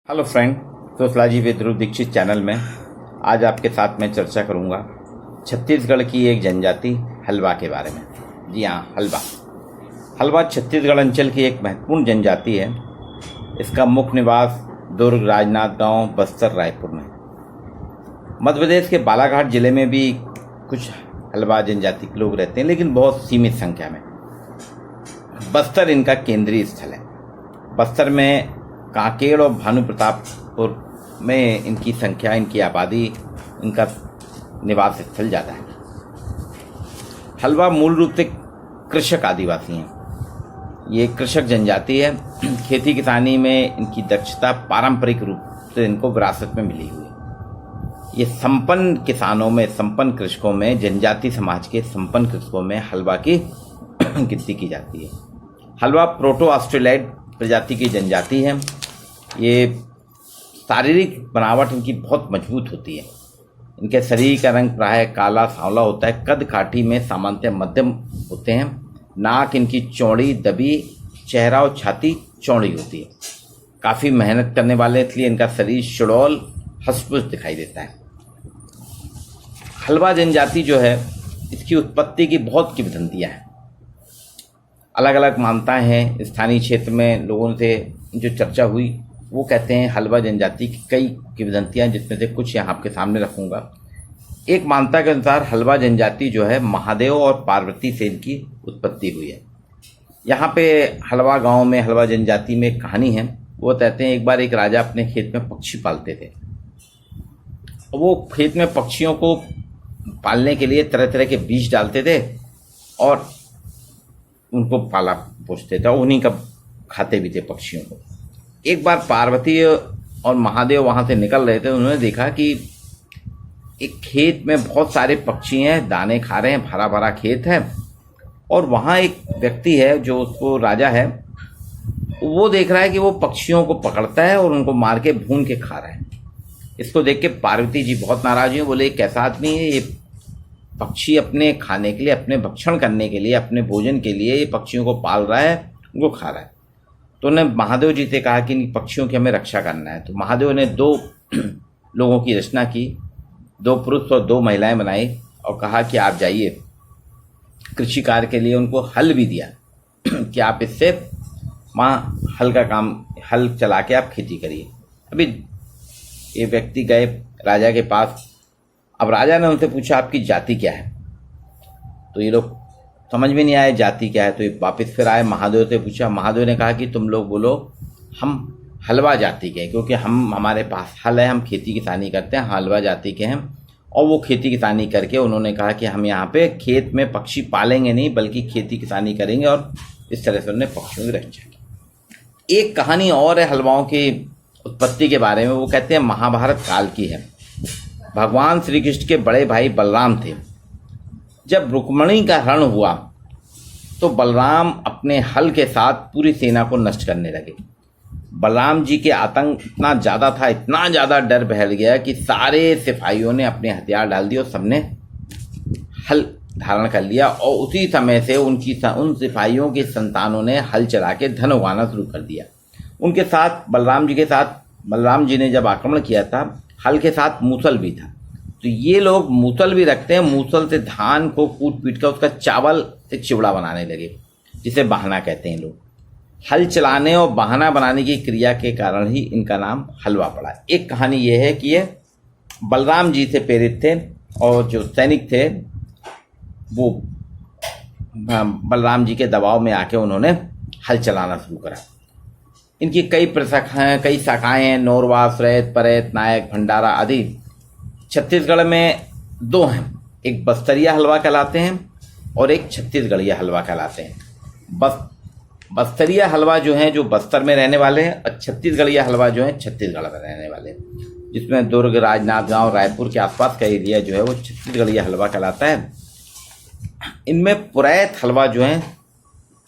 Hello friend, sociology with Dhruv Dikshit channel में आज आपके साथ मैं चर्चा करूंगा छत्तीसगढ़ की एक जनजाति हलवा के बारे में। जी हाँ, हलवा छत्तीसगढ़ अंचल की एक महत्वपूर्ण जनजाति है। इसका मुख्य निवास दुर्ग, राजनांदगांव, बस्तर, रायपुर में। मध्य प्रदेश के बालाघाट जिले में भी कुछ हलवा जनजाति के लोग रहते हैं, लेकिन बहुत सीमित संख्या में। बस्तर इनका केंद्रीय स्थल है। बस्तर में कांकेर और भानु प्रतापपुर में इनकी संख्या, इनकी आबादी, इनका निवास स्थल ज़्यादा है। हलवा मूल रूप से कृषक आदिवासी हैं। ये कृषक जनजाति है। खेती किसानी में इनकी दक्षता पारंपरिक रूप से इनको विरासत में मिली हुई है। ये संपन्न किसानों में, संपन्न कृषकों में, जनजाति समाज के संपन्न कृषकों में हलवा की गिनती की जाती है। हलवा प्रोटो ऑस्ट्रेलाइड प्रजाति की जनजाति है। ये शारीरिक बनावट इनकी बहुत मजबूत होती है। इनके शरीर का रंग प्रायः काला सांवला होता है। कद काठी में सामान्यतः मध्यम होते हैं। नाक इनकी चौड़ी दबी, चेहरा और छाती चौड़ी होती है। काफ़ी मेहनत करने वाले, इसलिए इनका शरीर सुडौल हष्ट-पुष्ट दिखाई देता है। हलवा जनजाति जो है, इसकी उत्पत्ति की बहुत किंवदंतियाँ हैं। अलग अलग मान्यताएं हैं। स्थानीय क्षेत्र में लोगों से जो चर्चा हुई वो कहते हैं हलवा जनजाति की कई किंवदंतियां, जिसमें से कुछ यहाँ आपके सामने रखूंगा। एक मान्यता के अनुसार हलवा जनजाति जो है महादेव और पार्वती से इनकी उत्पत्ति हुई है। यहाँ पे हलवा गांव में हलवा जनजाति में एक कहानी है। वो कहते हैं एक बार एक राजा अपने खेत में पक्षी पालते थे। वो खेत में पक्षियों को पालने के लिए तरह तरह के बीज डालते थे और उनको पाला पोसते थे, उन्हीं का खाते भी थे पक्षियों को। एक बार पार्वती और महादेव वहाँ से निकल रहे थे। उन्होंने देखा कि एक खेत में बहुत सारे पक्षी हैं, दाने खा रहे हैं, भरा भरा खेत है, और वहाँ एक व्यक्ति है जो उसको राजा है, वो देख रहा है कि वो पक्षियों को पकड़ता है और उनको मार के भून के खा रहा है। इसको देख के पार्वती जी बहुत नाराज हुई। बोले कैसा आदमी है ये, पक्षी अपने खाने के लिए, अपने भक्षण करने के लिए, अपने भोजन के लिए ये पक्षियों को पाल रहा है, उनको खा रहा है। तो उन्होंने महादेव जी से कहा कि इन पक्षियों की हमें रक्षा करना है। तो महादेव ने दो लोगों की रचना की, 2 पुरुष और 2 महिलाएं बनाई और कहा कि आप जाइए कृषि कार्य के लिए। उनको हल भी दिया कि आप इससे वहाँ हल का काम, हल चला के आप खेती करिए। अभी ये व्यक्ति गए राजा के पास। अब राजा ने उनसे पूछा आपकी जाति क्या है। तो ये लोग समझ में नहीं आए जाति क्या है। तो ये वापस फिर आए, महादेव से पूछा। महादेव ने कहा कि तुम लोग बोलो हम हलवा जाति के हैं, क्योंकि हमारे पास हल है, हम खेती किसानी करते हैं, हलवा जाति के हैं। और वो खेती किसानी करके उन्होंने कहा कि हम यहाँ पे खेत में पक्षी पालेंगे नहीं, बल्कि खेती किसानी करेंगे, और इस तरह से उन्होंने पक्षियों की रक्षा की। एक कहानी और है हलवाओं की उत्पत्ति के बारे में। वो कहते हैं महाभारत काल की है। भगवान श्री कृष्ण के बड़े भाई बलराम थे। जब रुक्मिणी का हरण हुआ तो बलराम अपने हल के साथ पूरी सेना को नष्ट करने लगे। बलराम जी के आतंक इतना ज़्यादा था, इतना ज़्यादा डर फैल गया कि सारे सिपाहियों ने अपने हथियार डाल दिए और सबने हल धारण कर लिया। और उसी समय से उन सिपाहियों की संतानों ने हल चला के धन उगाना शुरू कर दिया। उनके साथ बलराम जी ने जब आक्रमण किया था, हल के साथ मूसल भी था। तो ये लोग मूसल भी रखते हैं। मूसल से धान को कूट पीट कर उसका चावल से चिवड़ा बनाने लगे, जिसे बहाना कहते हैं लोग। हल चलाने और बहाना बनाने की क्रिया के कारण ही इनका नाम हलवा पड़ा। एक कहानी ये है कि ये बलराम जी से प्रेरित थे, और जो सैनिक थे वो बलराम जी के दबाव में आके उन्होंने हल चलाना शुरू करा। इनकी कई शाखाएं हैं, नौरवा, सुरैत, परैत, नायक, भंडारा आदि। छत्तीसगढ़ में 2 हैं, एक बस्तरिया हलवा कहलाते हैं और एक छत्तीसगढ़िया हलवा कहलाते हैं। बस्तरिया हलवा जो हैं, जो बस्तर में रहने वाले हैं, और छत्तीसगढ़िया हलवा जो हैं, छत्तीसगढ़ में रहने वाले हैं, जिसमें दुर्ग, राजनांदगांव, रायपुर के आसपास का एरिया जो है वो छत्तीसगढ़िया हलवा कहलाता है। इनमें पुरैत हलवा जो है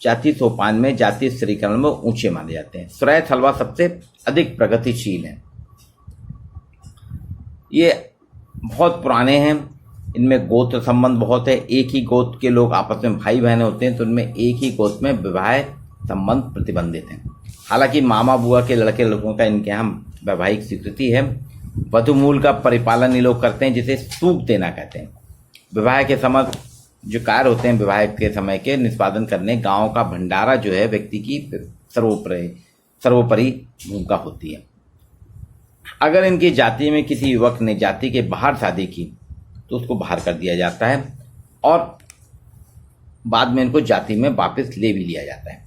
जाति सोपान में, जाति स्त्रीकरण में ऊंचे माने जाते हैं। सुरैत हलवा सबसे अधिक प्रगतिशील है। ये बहुत पुराने हैं। इनमें गोत्र संबंध बहुत है। एक ही गोत्र के लोग आपस में भाई बहन होते हैं, तो इनमें एक ही गोत्र में विवाह संबंध प्रतिबंधित हैं। हालांकि मामा बुआ के लड़के लड़कों का इनके यहाँ वैवाहिक स्वीकृति है। वधूमूल का परिपालन ये लोग करते हैं, जिसे सूख देना कहते हैं। विवाह के समय जो कार्य होते हैं, विवाह के समय के निष्पादन करने गांव का भंडारा जो है व्यक्ति की सर्वोपरि भूमिका होती है। अगर इनकी जाति में किसी युवक ने जाति के बाहर शादी की तो उसको बाहर कर दिया जाता है और बाद में इनको जाति में वापस ले भी लिया जाता है।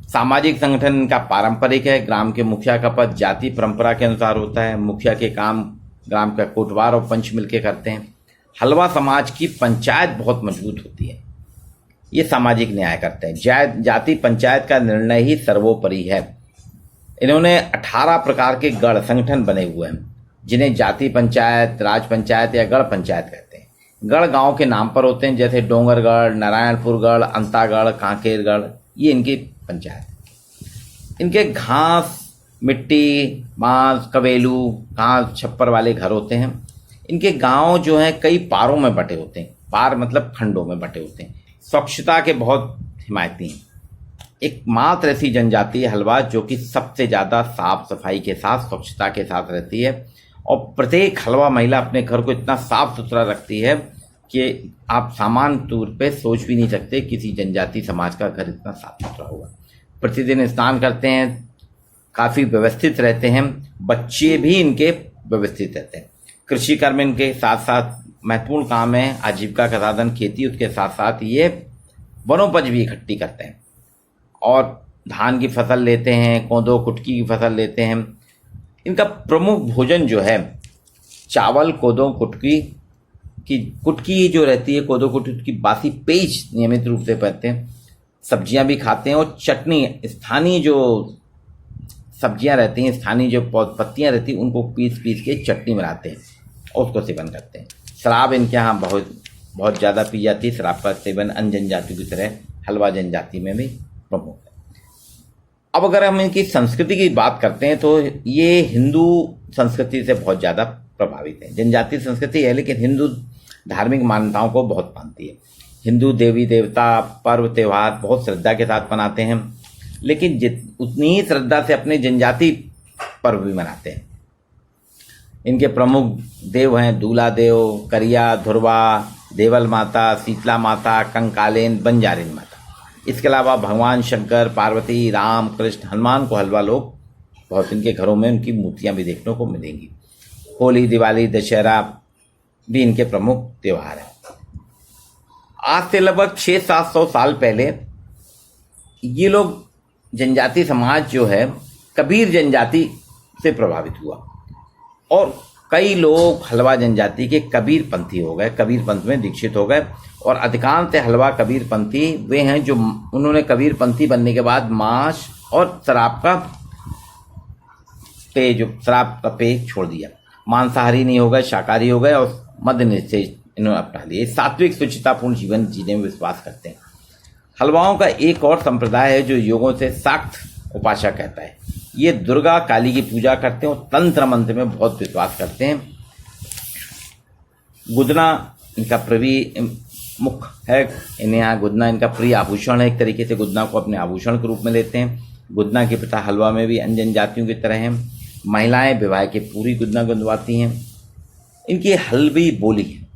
सामाजिक संगठन इनका पारंपरिक है। ग्राम के मुखिया का पद जाति परंपरा के अनुसार होता है। मुखिया के काम ग्राम का कोटवार और पंच मिलकर करते हैं। हलवा समाज की पंचायत बहुत मजबूत होती है। ये सामाजिक न्याय करते हैं। जाति पंचायत का निर्णय ही सर्वोपरि है। इन्होंने 18 प्रकार के गढ़ संगठन बने हुए हैं, जिन्हें जाति पंचायत, राज पंचायत या गढ़ पंचायत कहते हैं। गढ़ गांव के नाम पर होते हैं, जैसे डोंगरगढ़, नारायणपुरगढ़, अंतागढ़, कांकेरगढ़। ये इनकी पंचायत। इनके घास, मिट्टी, बांस, कवेलू, घास, छप्पर वाले घर होते हैं। इनके गांव जो हैं कई पारों में बटे होते हैं। पार मतलब खंडों में बटे होते हैं। स्वच्छता के बहुत हिमायती हैं। एकमात्र ऐसी जनजाति है हलवा जो कि सबसे ज़्यादा साफ सफाई के साथ, स्वच्छता के साथ रहती है। और प्रत्येक हलवा महिला अपने घर को इतना साफ सुथरा रखती है कि आप सामान्य तौर पे सोच भी नहीं सकते किसी जनजाति समाज का घर इतना साफ सुथरा होगा। प्रतिदिन स्नान करते हैं, काफ़ी व्यवस्थित रहते हैं। बच्चे भी इनके व्यवस्थित रहते हैं। कृषि कर्म इनके साथ साथ महत्वपूर्ण काम है। आजीविका का साधन खेती, उसके साथ साथ ये वनोपज भी इकट्ठी करते हैं और धान की फसल लेते हैं, कोदो कुटकी की फसल लेते हैं। इनका प्रमुख भोजन जो है चावल, कोदो कुटकी जो रहती है, कोदो कुटकी की बासी पेज नियमित रूप से पहनते हैं। सब्जियां भी खाते हैं और चटनी, स्थानीय जो सब्जियां रहती हैं, स्थानीय जो पत्तियां रहती हैं, उनको पीस के चटनी बनाते हैं और उसको सेवन करते हैं। शराब इनके यहाँ बहुत ज़्यादा पी जाती है। शराब का सेवन अन्य जनजातियों की तरह हलवा जनजाति में भी प्रमुख है। अब अगर हम इनकी संस्कृति की बात करते हैं तो ये हिंदू संस्कृति से बहुत ज़्यादा प्रभावित है। जनजातीय संस्कृति है लेकिन हिंदू धार्मिक मान्यताओं को बहुत मानती है। हिंदू देवी देवता, पर्व त्यौहार बहुत श्रद्धा के साथ मनाते हैं, लेकिन उतनी ही श्रद्धा से अपने जनजाति पर्व भी मनाते हैं। इनके प्रमुख देव हैं दूला देव, करिया, ध्रुवा, देवल माता, शीतला माता, कंकालेन, बंजारिन माता। इसके अलावा भगवान शंकर, पार्वती, राम, कृष्ण, हनुमान को हलवा लोग बहुत इनके घरों में उनकी मूर्तियां भी देखने को मिलेंगी। होली, दिवाली, दशहरा भी इनके प्रमुख त्यौहार हैं। आज से लगभग 600-700 साल पहले ये लोग जनजाति समाज जो है कबीर जनजाति से प्रभावित हुआ और कई लोग हलवा जनजाति के कबीर पंथी हो गए, कबीर पंथ में दीक्षित हो गए। और अधिकांश हलवा कबीर पंथी वे हैं जो उन्होंने कबीर पंथी बनने के बाद मांस और शराब का पेय छोड़ दिया। मांसाहारी नहीं हो गए, शाकाहारी हो गए और मद्य निषेध इन्होंने अपना लिए। सात्विक शुचितापूर्ण जीवन जीने में विश्वास करते हैं। हलवाओं का एक और संप्रदाय है जो योगों से शाक्त उपासना कहता है। ये दुर्गा काली की पूजा करते हैं और तंत्र मंत्र में बहुत विश्वास करते हैं। गुदना इनका मुख है। इन्हें यहाँ गुदना इनका प्रिय आभूषण है। एक तरीके से गुदना को अपने आभूषण के रूप में लेते हैं। गुदना की प्रथा हलवा में भी अन्य जनजातियों की तरह है। महिलाएं विवाह के पूरी गुदना गुंदवाती हैं। इनकी हलवी बोली है।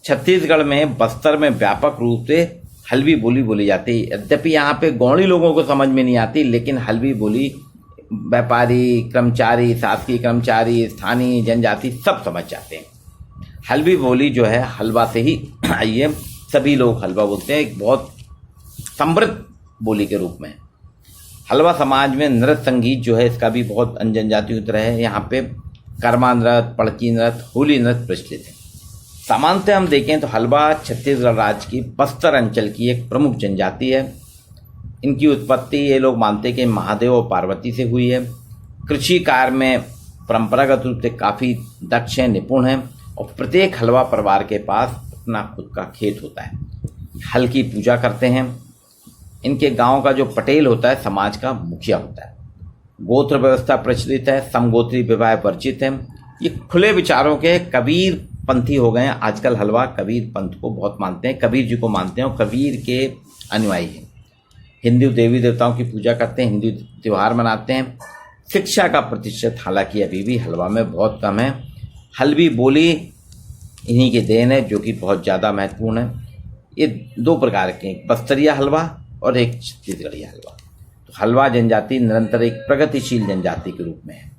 छत्तीसगढ़ में, बस्तर में व्यापक रूप से हलवी बोली बोली जाती है। यद्यपि यहाँ पे गौड़ी लोगों को समझ में नहीं आती, लेकिन हलवी बोली व्यापारी, कर्मचारी, शासकीय कर्मचारी, स्थानीय जनजाति सब समझ जाते हैं। हलवी बोली जो है हलवा से ही आई है। सभी लोग हलवा बोलते हैं। एक बहुत समृद्ध बोली के रूप में हलवा समाज में नृत्य संगीत जो है इसका भी बहुत अन्य जनजातियों की तरह है। यहाँ पे कर्मा नृत्य, पड़की नृत्य, होली नृत्य प्रचलित है। सामान्यतः हम देखें तो हलवा छत्तीसगढ़ राज्य की बस्तर अंचल की एक प्रमुख जनजाति है। इनकी उत्पत्ति ये लोग मानते हैं कि महादेव और पार्वती से हुई है। कृषि कार्य में परंपरागत रूप से काफ़ी दक्ष हैं, निपुण हैं और प्रत्येक हलवा परिवार के पास अपना खुद का खेत होता है। हल की पूजा करते हैं। इनके गांव का जो पटेल होता है समाज का मुखिया होता है। गोत्र व्यवस्था प्रचलित है। समगोत्री विवाह वर्जित है। ये खुले विचारों के कबीर पंथी हो गए हैं। आजकल हलवा कबीर पंथ को बहुत मानते हैं, कबीर जी को मानते हैं और कबीर के अनुयायी हैं। हिंदू देवी देवताओं की पूजा करते हैं, हिंदू त्यौहार मनाते हैं। शिक्षा का प्रतिशत हालांकि अभी भी हलवा में बहुत कम है। हलवी बोली इन्हीं की देन है जो कि बहुत ज़्यादा महत्वपूर्ण है। ये दो प्रकार के, एक बस्तरिया हलवा और एक छत्तीसगढ़िया हलवा। तो हलवा जनजाति निरंतर एक प्रगतिशील जनजाति के रूप में है।